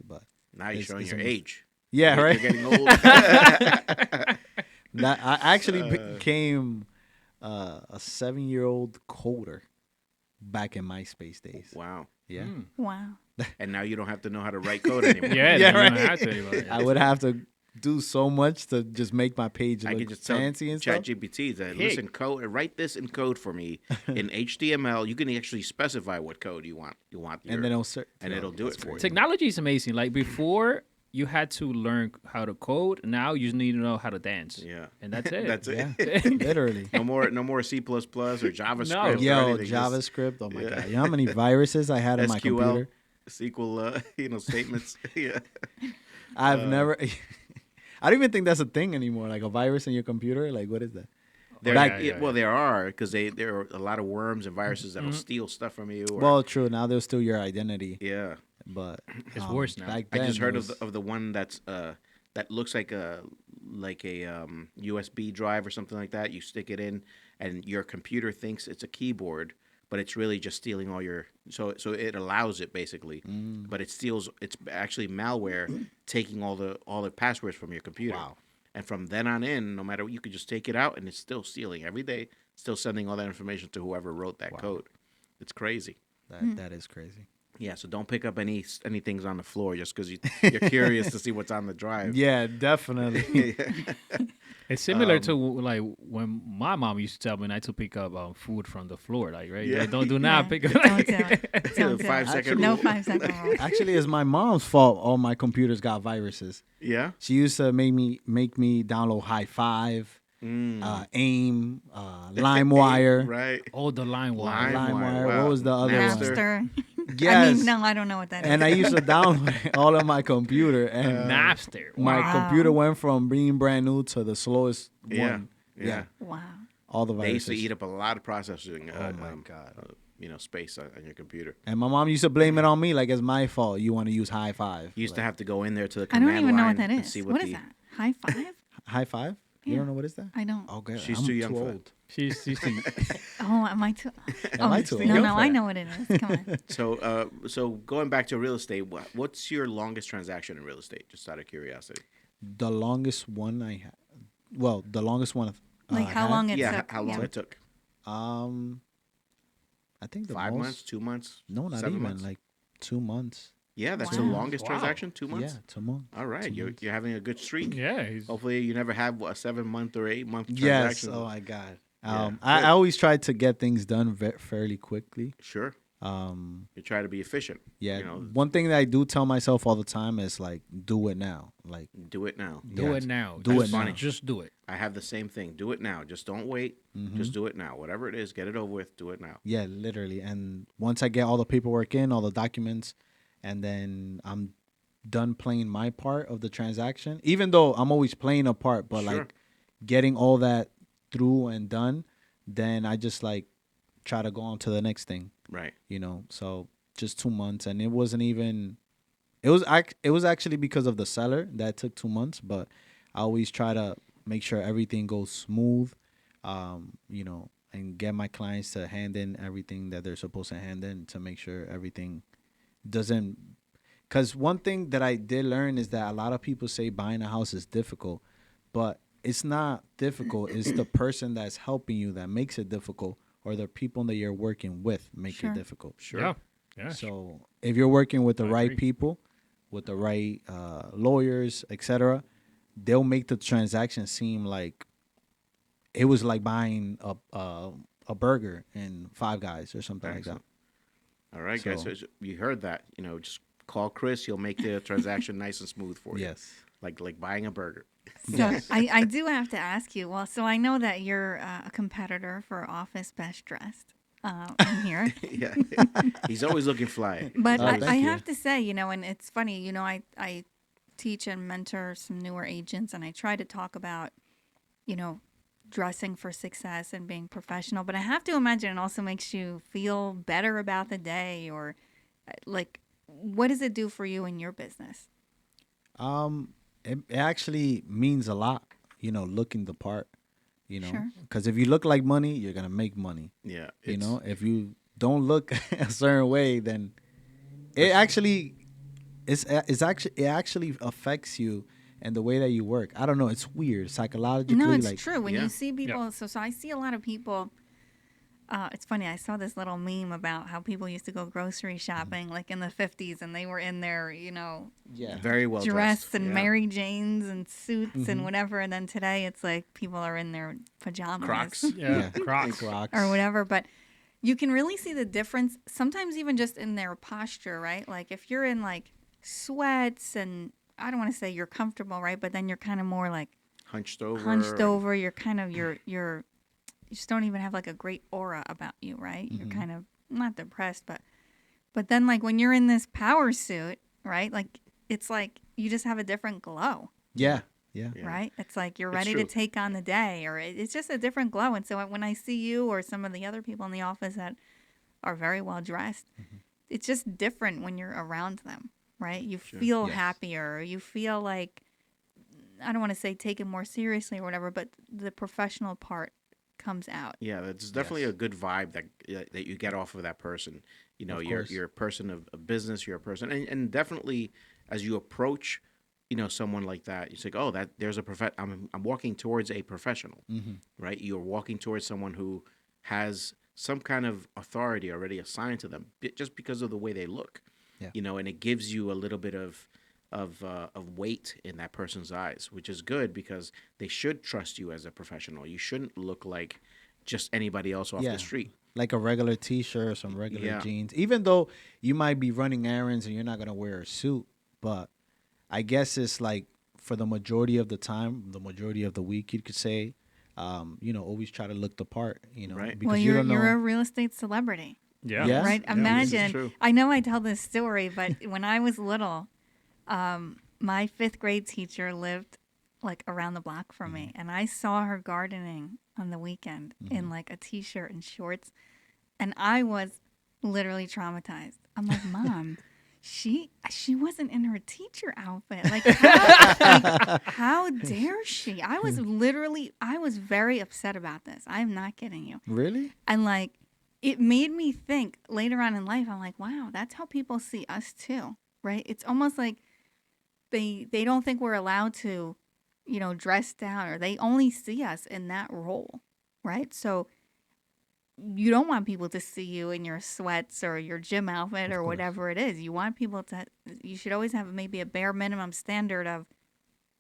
but Now you're It's- showing it's your almost- age. yeah, You're right. getting old. That I actually became a 7-year-old coder back in MySpace days. Wow. Yeah, Mm. Wow. And now you don't have to know how to write code anymore. Yeah, Yeah, you don't right. have to anymore. I would have to do so much to just make my page I look can just tell fancy and stuff. ChatGPT that Hey. listen, write this in code for me in HTML. You can actually specify what code you want. And then it'll do it for you. Technology is amazing. Like before, you had to learn how to code. Now you just need to know how to dance. Yeah. And that's it. That's it. Yeah, literally. No more C++ or JavaScript. No. or Yo, anything, just JavaScript. Oh my yeah. god! You know how many viruses I had in my computer? SQL, statements. Yeah. I've never. I don't even think that's a thing anymore. Like a virus in your computer. Like what is that? There, yeah, well, there are because there are a lot of worms and viruses that'll Mm-hmm. steal stuff from you. Or, Well, true. Now they'll steal your identity, yeah. but It's worse now. Back I then, just it heard was- of the one that's that looks like a USB drive or something like that. You stick it in, and your computer thinks it's a keyboard, but it's really just stealing all your. So it allows it basically, Mm. but it steals. It's actually malware taking all the passwords from your computer. Wow. And from then on in, no matter what, you could just take it out, and it's still stealing every day, still sending all that information to whoever wrote that code. It's crazy. that is crazy. Yeah, so don't pick up any things on the floor just because you're curious to see what's on the drive. Yeah, definitely. It's similar to like when my mom used to tell me not to pick up food from the floor, like right. Yeah. Like, don't not Yeah. pick up. Don't do it. Don't do 5 it. second No rule. 5-second rule. Actually, it's my mom's fault. All my computers got viruses. Yeah. She used to make me download High Five, Mm. AIM, LimeWire. Right. Oh, the line wire. LimeWire. Wow. What was the other Napster. one? Napster. Yes. I mean, no, I don't know what that is. And I used to download it all on my computer, and Napster. my Wow. computer went from being brand new to the slowest Yeah. one. Yeah. Wow. All the They viruses. used to eat up a lot of processing. Oh my God. Space on your computer. And my mom used to blame it on me, like it's my fault. You want to use High Five. You used to have to go in there to the I command don't even know line what that and is. see What is the- that? High five? High Five. You Yeah. don't know what is that? I don't. Okay, She's I'm too young for that. old. She's too. Oh, am I too? Am oh, I too No, old no, for I that? know what it is. Come on. So going back to real estate, what's your longest transaction in real estate? Just out of curiosity. The longest one I had. Well, the longest one. Like I how had, long it Yeah, took? how long yeah. it took? I think the 5 most, months, 2 months? No, not 7 even months? like 2 months. Yeah, that's the Wow. longest Wow. transaction. 2 months. Yeah, 2 months. All right, 2 months. you're having a good streak. Yeah. He's, Hopefully, you never have a 7 month or 8 month Yes. transaction. Oh my God. Yeah, I good. always try to get things done fairly quickly. Sure, Um, you try to be efficient. yeah. You know, One thing that I do tell myself all the time is like, do it now. Like, do it now. do yeah, it now. do Just- it now. Just do it. I have the same thing. Do it now. Just don't wait. Just do it now. Whatever it is, get it over with. Do it now. Yeah, literally. And once I get all the paperwork in, all the documents, and then I'm done playing my part of the transaction, even though I'm always playing a part, but Sure. like getting all that through and done, then I just like try to go on to the next thing, Right. So just 2 months. And it wasn't even, it was actually because of the seller that took 2 months, but I always try to make sure everything goes smooth, and get my clients to hand in everything that they're supposed to hand in to make sure everything doesn't. Because one thing that I did learn is that a lot of people say buying a house is difficult, but it's not difficult. It's the person that's helping you that makes it difficult, or the people that you're working with make Sure. it difficult. Sure. Yeah. Yeah. So if you're working with the I right agree. people, with the right lawyers, etc., they'll make the transaction seem like it was like buying a burger in Five Guys or something Excellent. like All right, guys. So- So you heard that. Just call Chris. He'll make the transaction nice and smooth for that. you. Yes. Like buying a burger. So I do have to ask you. Well, so I know that you're a competitor for Office Best Dressed in here, Yeah. He's always looking fly. but Oh, I thank you. have to say, and it's funny. I teach and mentor some newer agents, and I try to talk about, dressing for success and being professional. But I have to imagine it also makes you feel better about the day, or like, what does it do for you in your business? It actually means a lot, looking the part, Sure. because if you look like money, you're gonna make money. Yeah. If you don't look a certain way, then it actually it actually affects you and the way that you work. I don't know. It's weird psychologically. No, it's like, true. When Yeah. you see people, so I see a lot of people. It's funny. I saw this little meme about how people used to go grocery shopping, like in the 50s, and they were in their, Yeah. very well dress and yeah. Mary Janes and suits and whatever. And then today, it's like people are in their pajamas Crocs. Yeah. Crocs. Crocs. or whatever. But you can really see the difference. Sometimes even just in their posture, right? Like if you're in like sweats, and I don't want to say you're comfortable, right? But then you're kind of more like Hunched over. hunched over. You're kind of you just don't even have like a great aura about you, right? You're kind of not depressed, but then like when you're in this power suit, right? Like it's like you just have a different glow, Yeah. Yeah. Yeah. right? It's like you're It's ready true. to take on the day, or it's just a different glow. And so when I see you or some of the other people in the office that are very well dressed, it's just different when you're around them, right? You feel Yes. happier, or you feel like, I don't want to say taken more seriously or whatever, but the professional part comes out. Yeah, that's definitely a good vibe that you get off of that person. Of You're course. a person of business. You're a person, and definitely as you approach, someone like that, you say, oh, that there's I'm walking towards a professional, right? You're walking towards someone who has some kind of authority already assigned to them, just because of the way they look. Yeah. And it gives you a little bit of weight in that person's eyes, which is good because they should trust you as a professional. You shouldn't look like just anybody else off Yeah. the street. Like a regular T-shirt or some regular Yeah. jeans. Even though you might be running errands and you're not gonna wear a suit, but I guess it's like for the majority of the time, the majority of the week, you could say, always try to look the part. Right. Because Well, you don't know. you're a real estate celebrity, Yeah. Yeah. right? Yeah, this is Imagine. true. I know I tell this story, but when I was little, my fifth grade teacher lived like around the block from me, and I saw her gardening on the weekend in like a t-shirt and shorts, and I was literally traumatized. I'm like, Mom, she wasn't in her teacher outfit. Like how dare she? I was very upset about this. I am not kidding you. Really? And like it made me think later on in life, I'm like, wow, that's how people see us too, right? It's almost like they don't think we're allowed to, dress down, or they only see us in that role, right? So you don't want people to see you in your sweats or your gym outfit or course. whatever it is. You want people to, you should always have maybe a bare minimum standard of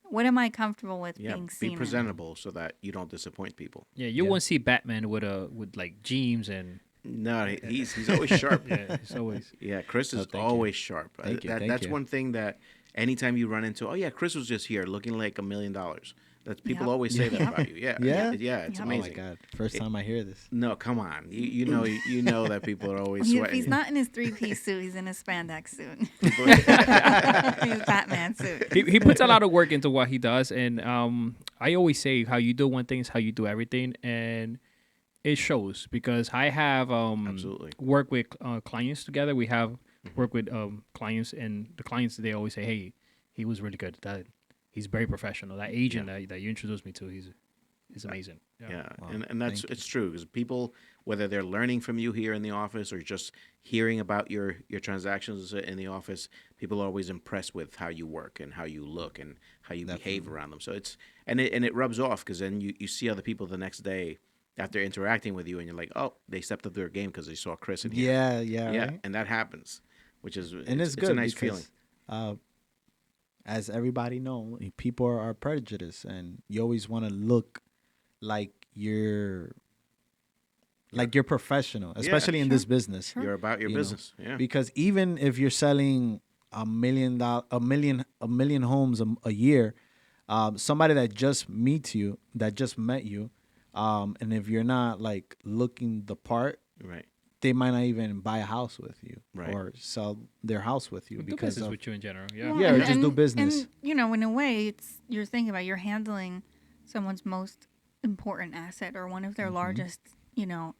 what am I comfortable with Yeah, being be seen in? presentable so that you don't disappoint people. Yeah, you Yeah. won't see Batman with like jeans and No, he's always sharp. yeah, it's always Yeah, Chris is thank you. always sharp. Thank you, thank That's you. one thing that anytime you run into, oh yeah, Chris was just here looking like $1 million. That's people Yep. always say Yep. that about you. Yeah, Yeah? yeah. It's Yep. Oh my amazing. god! First time I hear this. No, come on. You know that people are always If sweating. he's not in his 3-piece suit, he's in his spandex suit. His Batman suit. he puts a lot of work into what he does, and I always say how you do one thing is how you do everything, and it shows because I have Absolutely. worked with clients together. We have worked with clients, and the clients they always say, "Hey, he was really good. That he's very professional. That agent that you introduced me to, he's amazing." Yeah, Wow, and that's thank it's true because people, whether they're learning from you here in the office or just hearing about your transactions in the office, people are always impressed with how you work and how you look and how you behave around them. So it's and it rubs off because then you see other people the next day after interacting with you and you're like, oh, they stepped up their game because they saw Chris in here. Yeah. Right? And that happens, which is And it's good a nice because, feeling. as everybody know, people are prejudiced, and you always want to look like you're professional, especially in this business. You're about your you know, business. Yeah. Because even if you're selling a million homes a year, somebody that just met you, and if you're not like looking the part, Right. they might not even buy a house with you, Right. or sell their house with you Do because business of, with you in general. Yeah. Well, Yeah, or just do business. And, you know, in a way, you're thinking about you're handling someone's most important asset or one of their largest,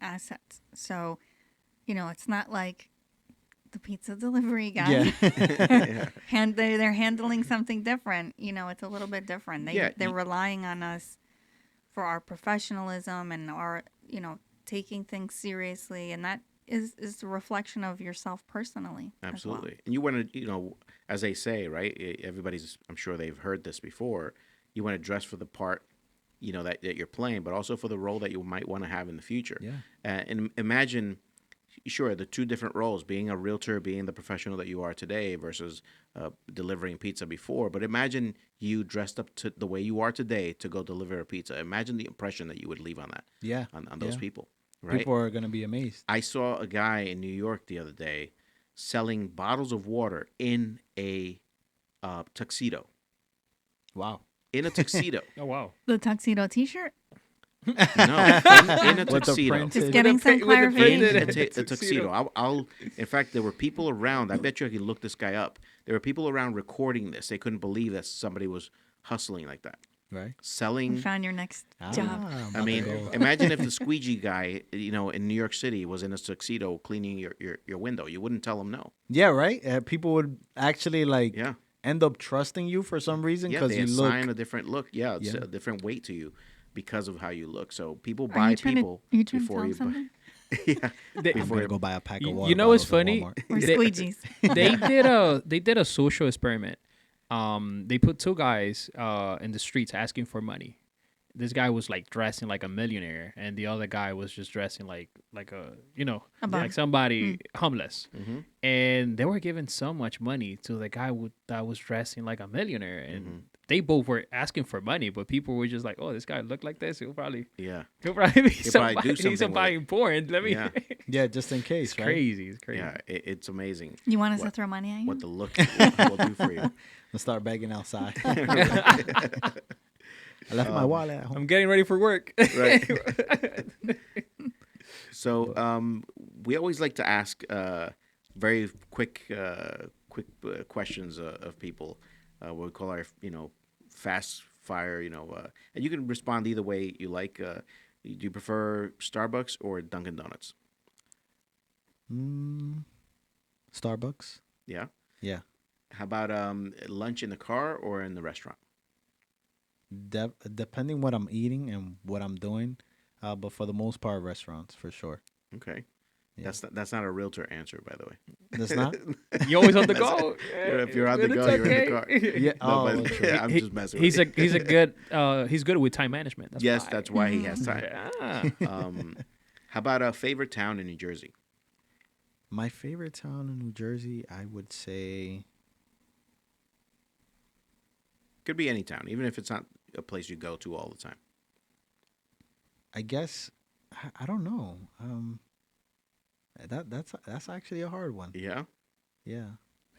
assets. So, it's not like the pizza delivery guy. yeah. They're handling something different. It's a little bit different. They're relying on us for our professionalism and our, taking things seriously, and that is a reflection of yourself personally. Absolutely. And you want to, as they say, right? I'm sure they've heard this before. You want to dress for the part, that you're playing, but also for the role that you might want to have in the future. Yeah. And imagine, sure, the two different roles, being a realtor, being the professional that you are today versus delivering pizza before. But imagine you dressed up to the way you are today to go deliver a pizza. Imagine the impression that you would leave on that, Yeah. on those people. Right? People are gonna be amazed. I saw a guy in New York the other day selling bottles of water in a tuxedo. Wow. In a tuxedo. Oh wow. The tuxedo T-shirt. No, in a With the tuxedo. printed- Just getting some with the clarification. In a tuxedo. I'll. In fact, there were people around. I bet you I can look this guy up. There were people around recording this. They couldn't believe that somebody was hustling like that, Right. You selling. found your next job. I'm I about mean, to go. imagine if the squeegee guy, in New York City, was in a tuxedo cleaning your window. You wouldn't tell him no. Yeah, right. People would actually Yeah. end up trusting you for some reason Yeah, because they you assign look. a different look. Yeah, it's Yeah. a different weight to you because of how you look. So people Are buy you trying people to tell before him you buy. something? Yeah, I'm before gonna you go buy a pack of You water. know what's bottles at funny? Walmart. Or They- squeegees? they did a social experiment. They put two guys in the streets asking for money. This guy was like dressing like a millionaire, and the other guy was just dressing like a A bum. like somebody homeless. Mhm. And they were giving so much money to the guy that was dressing like a millionaire, and Mm-hmm. they both were asking for money, but people were just like, "Oh, this guy looked like this. He'll probably be Yeah, somebody. do something He's with somebody important. Let me." Yeah. Yeah, just in case. It's right? crazy. It's crazy. yeah. It's amazing You want us to What- throw money at you? what the look will do for you. I'll start begging outside. I left my wallet at home. I'm getting ready for work. Right. So we always like to ask very quick questions of people. What we call our fast fire. And you can respond either way you like. Do you prefer Starbucks or Dunkin' Donuts? Starbucks. Yeah. Yeah. How about lunch in the car or in the restaurant? Depending what I'm eating and what I'm doing, but for the most part, restaurants for sure. Okay. Yeah. That's not a realtor answer, by the way. That's not. You always on the go. If you're on the But go, it's you're in the okay. car. Yeah. No, Oh, but true. I'm just messing with He's you. he's good with time management. That's Yes, why. that's why he has time. Yeah. How How about a favorite town in New Jersey? My favorite town in New Jersey, I would say, Could be any town, even if it's not a place you go to all the time. I guess, I don't know. That's actually a hard one. Yeah. Yeah.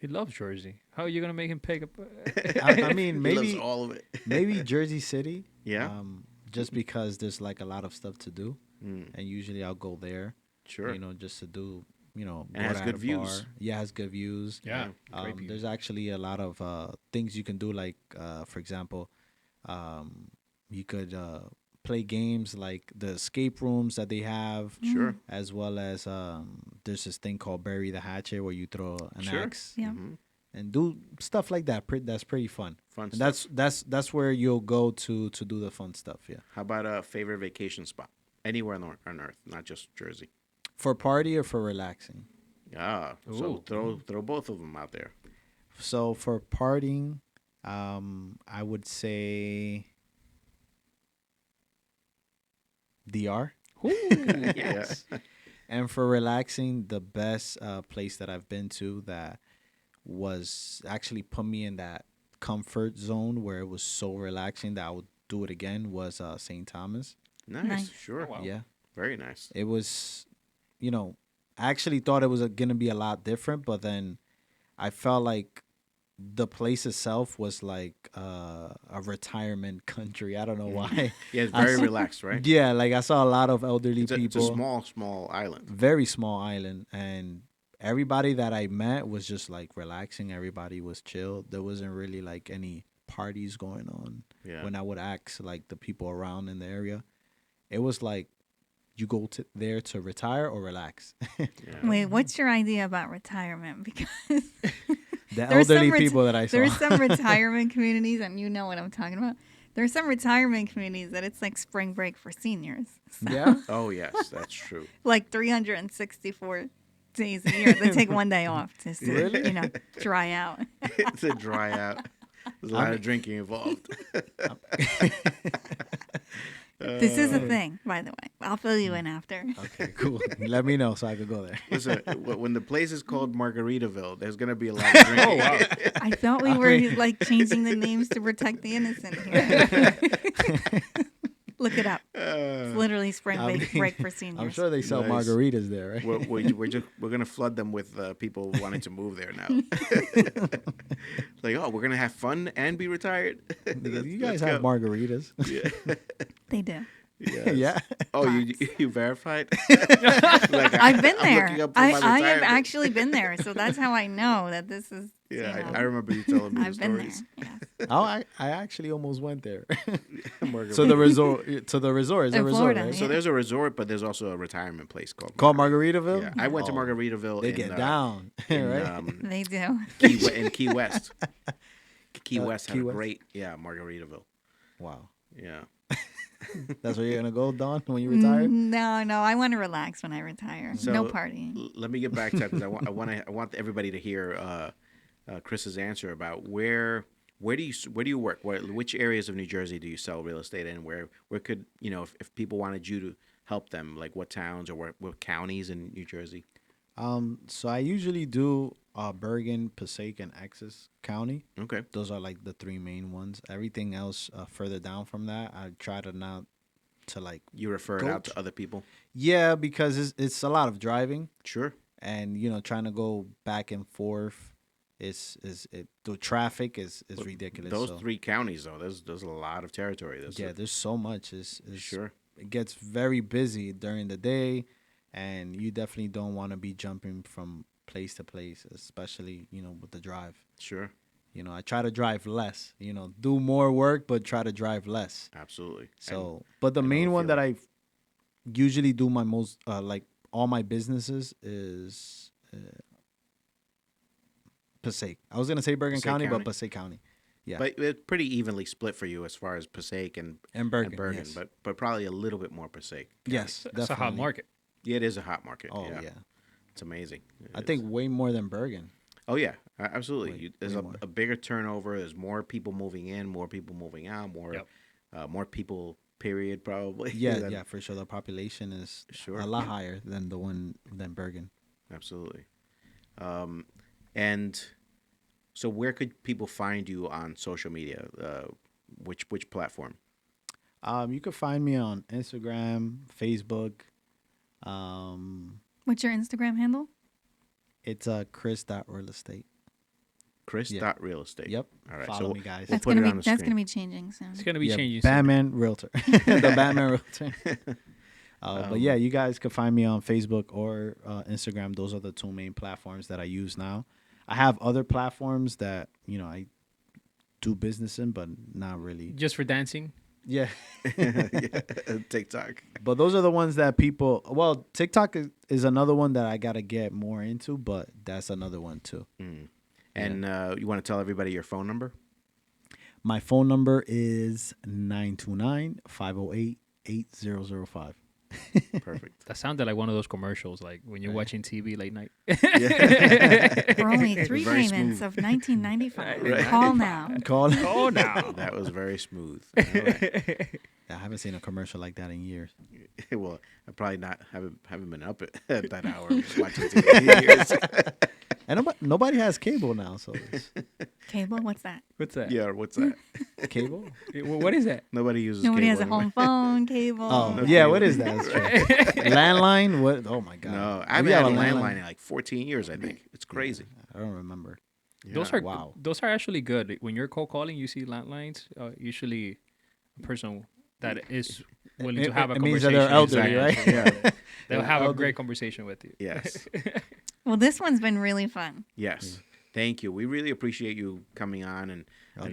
He loves Jersey. How are you gonna make him pick up? I mean, He loves maybe all of it. maybe Jersey City. Yeah. Just because there's like a lot of stuff to do, Mm, and usually I'll go there. sure. You know, just to do. You know, And it go has to good a views. bar. Yeah, it has good views. Yeah, great There's views. actually a lot of things you can do. Like, for example, you could play games like the escape rooms that they have, Sure. as well as there's this thing called Bury the Hatchet where you throw an Sure. axe Yeah. Mhm. and do stuff like that. That's pretty fun. Fun And stuff. that's where you'll go to do the fun stuff. Yeah, How about a favorite vacation spot? Anywhere on Earth, not just Jersey. for party or for relaxing. Ah, so Ooh. throw both of them out there. So for partying, I would say DR. Yes. And for relaxing, the best place that I've been to that was actually put me in that comfort zone where it was so relaxing that I would do it again was St. Thomas. Nice. Nice. Sure. Oh, wow. Yeah. Very nice. It was, I actually thought it was going to be a lot different, but then I felt like the place itself was like a retirement country. I don't know why. Yeah, it's very relaxed, right? Yeah, like I saw a lot of elderly It's a people. small island. Very small island, and everybody that I met was just like relaxing. Everybody was chill. There wasn't really like any parties going on. Yeah. When I would ask like the people around in the area, it was like you go to there to retire or relax. Yeah. Wait, what's your idea about retirement? Because The there's some elderly ret- people that I saw. there's some retirement communities, and you know what I'm talking about. There's some retirement communities that it's like spring break for seniors. So, Yeah. Oh yes, that's true. like 364 days a year. They take one day off just to, Really? dry out. To dry out. There's a lot of drinking involved. This is a thing, by the way. I'll fill you in after. Okay, cool. Let me know so I could go there. Listen, when the place is called Margaritaville, there's gonna be a lot of drinking. I thought we were like changing the names to protect the innocent here. Look it up. It's literally spring break for seniors. I'm sure they sell Nice. margaritas there, right? We're gonna flood them with people wanting to move there now. Like, oh, we're gonna have fun and be retired. You guys have margaritas. Yeah. They do. Yes. Yeah. Oh, you verified? Like, I've been I'm there. looking up for I my have retirement. actually been there, so that's how I know that this is. Yeah, I remember you telling me the I've been there. stories. Yes. Oh, I actually almost went there. Margarita. So the resort is a In resort, Florida, right? yeah. So there's a resort, but there's also a retirement place called Margaritaville? Yeah, I went to Oh, Margaritaville. They in, get down, in, right? They do. in Key West. Key West had Key a West? great, Margaritaville. Wow. Yeah. That's where you're gonna go, Dawn, when you retire? No. I want to relax when I retire. So, No partying. Let me get back to that because I want everybody to hear Chris's answer about where do you work? Which areas of New Jersey do you sell real estate in? Where could if people wanted you to help them, like what towns or what counties in New Jersey? So I usually do Bergen, Passaic, and Essex County. Okay. Those are like the three main ones. Everything else further down from that, I try to not to like. You refer it out to other people? Yeah, because it's a lot of driving, Sure. and trying to go back and forth. The traffic is ridiculous. Those so. three counties, though, there's a lot of territory. There's so much. It's Sure. It gets very busy during the day, and you definitely don't want to be jumping from place to place, especially with the drive. Sure. I try to drive less. Do more work, but try to drive less. Absolutely. So, but the I know main the one that feeling. I usually do my most like all my businesses is Passaic. I was gonna say Bergen Passaic County, County. but Passaic County. Yeah, But it's pretty evenly split for you as far as Passaic and Bergen. Yes. but probably a little bit more Passaic. Yes, It's a hot definitely. market. Yeah, it is a hot market. Oh yeah. yeah. It's amazing. It I is. think way more than Bergen. Oh yeah, absolutely. Way- There's way more. a bigger turnover. There's more people moving in, more people moving out, more Yep. more people period, probably. Yeah, than- yeah, for sure. The population is Sure. a lot higher than the one than Bergen. Absolutely. And so, where could people find you on social media? Which platform? You can find me on Instagram, Facebook. What's your Instagram handle? It's Chris.realestate. Chris.real estate. Yep. All right. Follow so me, guys. We'll That's put gonna it be on the that's screen. gonna be changing soon. It's gonna be changing. soon. Batman Realtor. The Batman Realtor. But yeah, you guys can find me on Facebook or Instagram. Those are the two main platforms that I use now. I have other platforms that, I do business in, but not really. Just for dancing. Yeah. Yeah, TikTok. But those are the ones that people, well, TikTok is another one that I got to get more into, but that's another one too. And you want to tell everybody your phone number? My phone number is 929-508-8005. Perfect. That sounded like one of those commercials, like when you're watching TV late night. For only 3 Very payments smooth. of $19.95. Right. Call now. Call. Oh no. That was very smooth. All right. I haven't seen a commercial like that in years. Well, I probably haven't been up at that hour watching TV years. And nobody has cable now, so it's Cable? What's that? What's that? Yeah, what's that? cable. What is that? Nobody uses Nobody cable has a anymore. home phone, cable. Oh, No yeah. cable. What is that? That's true. Landline? What? Oh my god. No, I We haven't have had a landline in like 14 years, I think. It's crazy. I don't remember. Those Yeah. are Wow. Those are actually good. When you're cold calling, you see landlines. Usually, a person that is willing to have a It means conversation. that they're elderly, Exactly. right? Yeah. They'll have a elderly. great conversation with you. Yes. Well, this one's been really fun. Yes. Thank you. We really appreciate you coming on and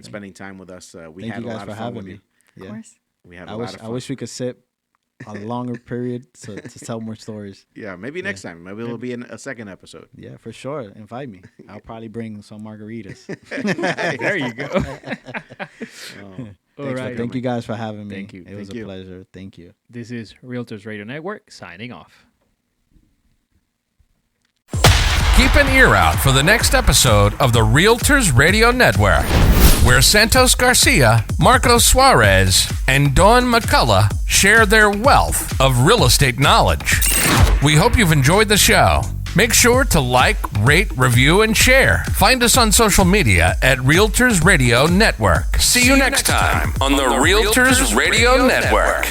spending time with us. We Thank had you a guys lot for of fun having with me. you. Of Yeah. course. We had a I lot wish of I fun. wish we could sit a longer period to tell more stories. Yeah, maybe next time. Maybe it'll be in a second episode. Yeah, for sure. Invite me. I'll probably bring some margaritas. There you go. All right. Thank you guys for having me. Thank you. It was Thank a you. pleasure. Thank you. This is Realtors Radio Network signing off. Keep an ear out for the next episode of the Realtors Radio Network, where Santos Garcia, Marco Suarez, and Dawn McCullough share their wealth of real estate knowledge. We hope you've enjoyed the show. Make sure to like, rate, review, and share. Find us on social media at Realtors Radio Network. See you next time on the Realtors Radio Network.